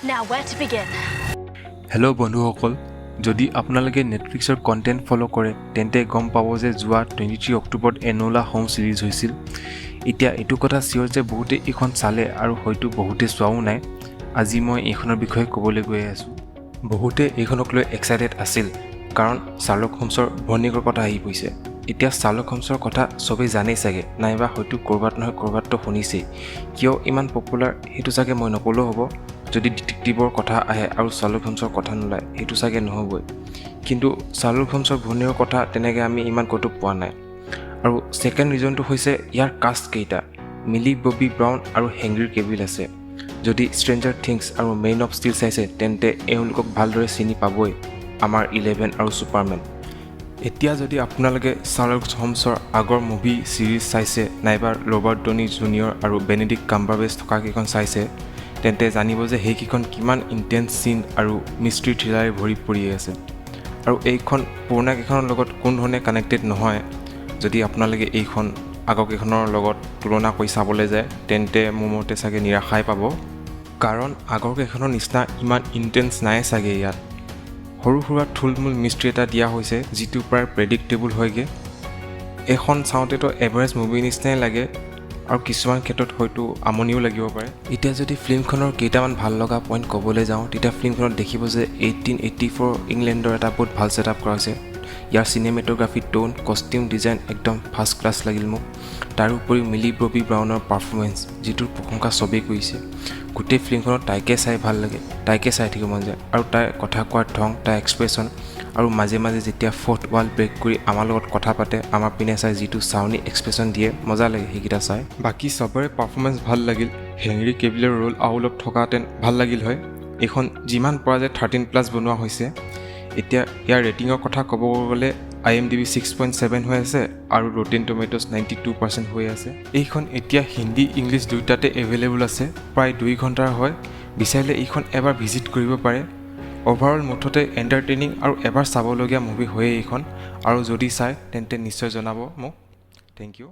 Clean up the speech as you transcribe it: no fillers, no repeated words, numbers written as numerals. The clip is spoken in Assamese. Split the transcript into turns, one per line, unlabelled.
Now where to begin?
Hello' বন্ধুসকল যদি আপোনালোকে নেটফ্লিক্সৰ কণ্টেণ্ট ফ'ল' কৰে তেন্তে গম পাব যে যোৱা 23 অক্টোবৰত এনোলা হোমছ ৰিলিজ হৈছিল এতিয়া এইটো কথা চিয়ৰ যে বহুতে এইখন চালে আৰু হয়তো বহুতে চোৱাও নাই আজি মই এইখনৰ বিষয়ে ক'বলৈ গৈ আছোঁ বহুতে এইখনক লৈ এক্সাইটেড আছিল কাৰণ শাৰ্লক হোমছৰ ভনীয়েকৰ কথা আহি পৰিছে এতিয়া শাৰ্লক হোমছৰ কথা চবেই জানেই চাগে নাইবা হয়তো ক'ৰবাত নহয় ক'ৰবাততো শুনিছেই কিয় ইমান পপুলাৰ সেইটো চাগে মই নক'লেও হ'ব যদি ডিটেক্টিভৰ কথা আহে আৰু শাৰ্লক হোমছৰ কথা নোলায় সেইটো চাগে নহ'বই কিন্তু শাৰ্লক হোমছৰ ভনীয়েকৰ কথা তেনেকৈ আমি ইমান ক'তো পোৱা নাই আৰু ছেকেণ্ড ৰিজনটো হৈছে ইয়াৰ কাষ্ট কেইটা মিলি ববি ব্ৰাউন আৰু হেনৰী কেভিল আছে যদি ষ্ট্ৰেঞ্জাৰ থিংছ আৰু মেইন অফ ষ্টিল চাইছে তেন্তে এওঁলোকক ভালদৰে চিনি পাবই আমাৰ 11 আৰু ছুপাৰমেন এতিয়া যদি আপোনালোকে শাৰ্লক হোমছৰ আগৰ মুভি ছিৰিজ চাইছে নাইবা ৰবাৰ্ট ডনি জুনিয়ৰ আৰু বেনেডিক্ট কাম্বাৰবেচ থকা কেইখন চাইছে তেন্তে জানিব যে সেইকেইখন কিমান ইণ্টেন্স চিন আৰু মিষ্ট্ৰি থ্ৰিলাৰে ভৰি পৰি আছে আৰু এইখন পুৰণা কেইখনৰ লগত কোন ধৰণে কানেক্টেড নহয় যদি আপোনালোকে এইখন আগৰকেইখনৰ লগত তুলনা কৰি চাবলৈ যায় তেন্তে মোৰ মতে চাগে নিৰাশাই পাব কাৰণ আগৰকেইখনৰ নিচিনা ইমান ইণ্টেন্স নাই চাগে ইয়াত সৰু সুৰা থুলমূল মিষ্ট্ৰি এটা দিয়া হৈছে যিটো প্ৰায় প্ৰেডিক্টেবল হয়গৈ এইখন চাওঁতেতো এভাৰেজ মুভি নিচিনাই লাগে আৰু কিছুমান ক্ষেত্ৰত হয়তো আমনিও লাগিব পাৰে এতিয়া যদি ফিল্মখনৰ কেইটামান ভাল লগা পইণ্ট ক'বলৈ যাওঁ তেতিয়া ফিল্মখনত দেখিব যে 1884 ইংলেণ্ডৰ এটা বহুত ভাল ছেটআপ কৰা হৈছে ইয়াৰ চিনেমেটোগ্ৰাফি টোন কষ্টিউম ডিজাইন একদম ফাৰ্ষ্ট ক্লাছ লাগিল মোক তাৰোপৰি মিলি ববি ব্ৰাউনৰ পাৰফৰ্মেঞ্চ যিটোৰ প্ৰশংসা চবেই কৰিছে গোটেই ফিল্মখনত তাইকে চাই ভাল লাগে তাইকে চাই থাকিব মন যায় আৰু তাইৰ কথা কোৱাৰ ধং তাইৰ এক্সপ্ৰেশ্যন আৰু মাজে মাজে যেতিয়া ফ'ৰ্থ ৱাল ব্ৰেক কৰি আমাৰ লগত কথা পাতে আমাৰ পিনে চাই যিটো চাউনি এক্সপ্ৰেশ্যন দিয়ে মজা লাগে সেইকেইটা চাই বাকী চবৰে পাৰফৰ্মেঞ্চ ভাল লাগিল হেনৰী কেভিলৰ ৰোল আৰু অলপ থকাহেঁতেন ভাল লাগিল হয় এইখন যিমান পৰা যায় 13+ বনোৱা হৈছে এতিয়া ইয়াৰ ৰেটিঙৰ কথা ক'ব গ'লে IMDb 6.7 হৈ আছে আৰু ৰটেন টমেট'ছ 92% হৈ আছে এইখন এতিয়া হিন্দী ইংলিছ দুয়োটাতে এভেইলেবল আছে প্ৰায় 2 ঘণ্টাৰ হয় বিচাৰিলে এইখন এবাৰ ভিজিট কৰিব পাৰে অভাৰঅল মুঠতে এণ্টাৰটেইনিং আৰু এবাৰ চাবলগীয়া মুভি হয়েই এইখন আৰু যদি চায় তেন্তে নিশ্চয় জনাব মোক থেংক ইউ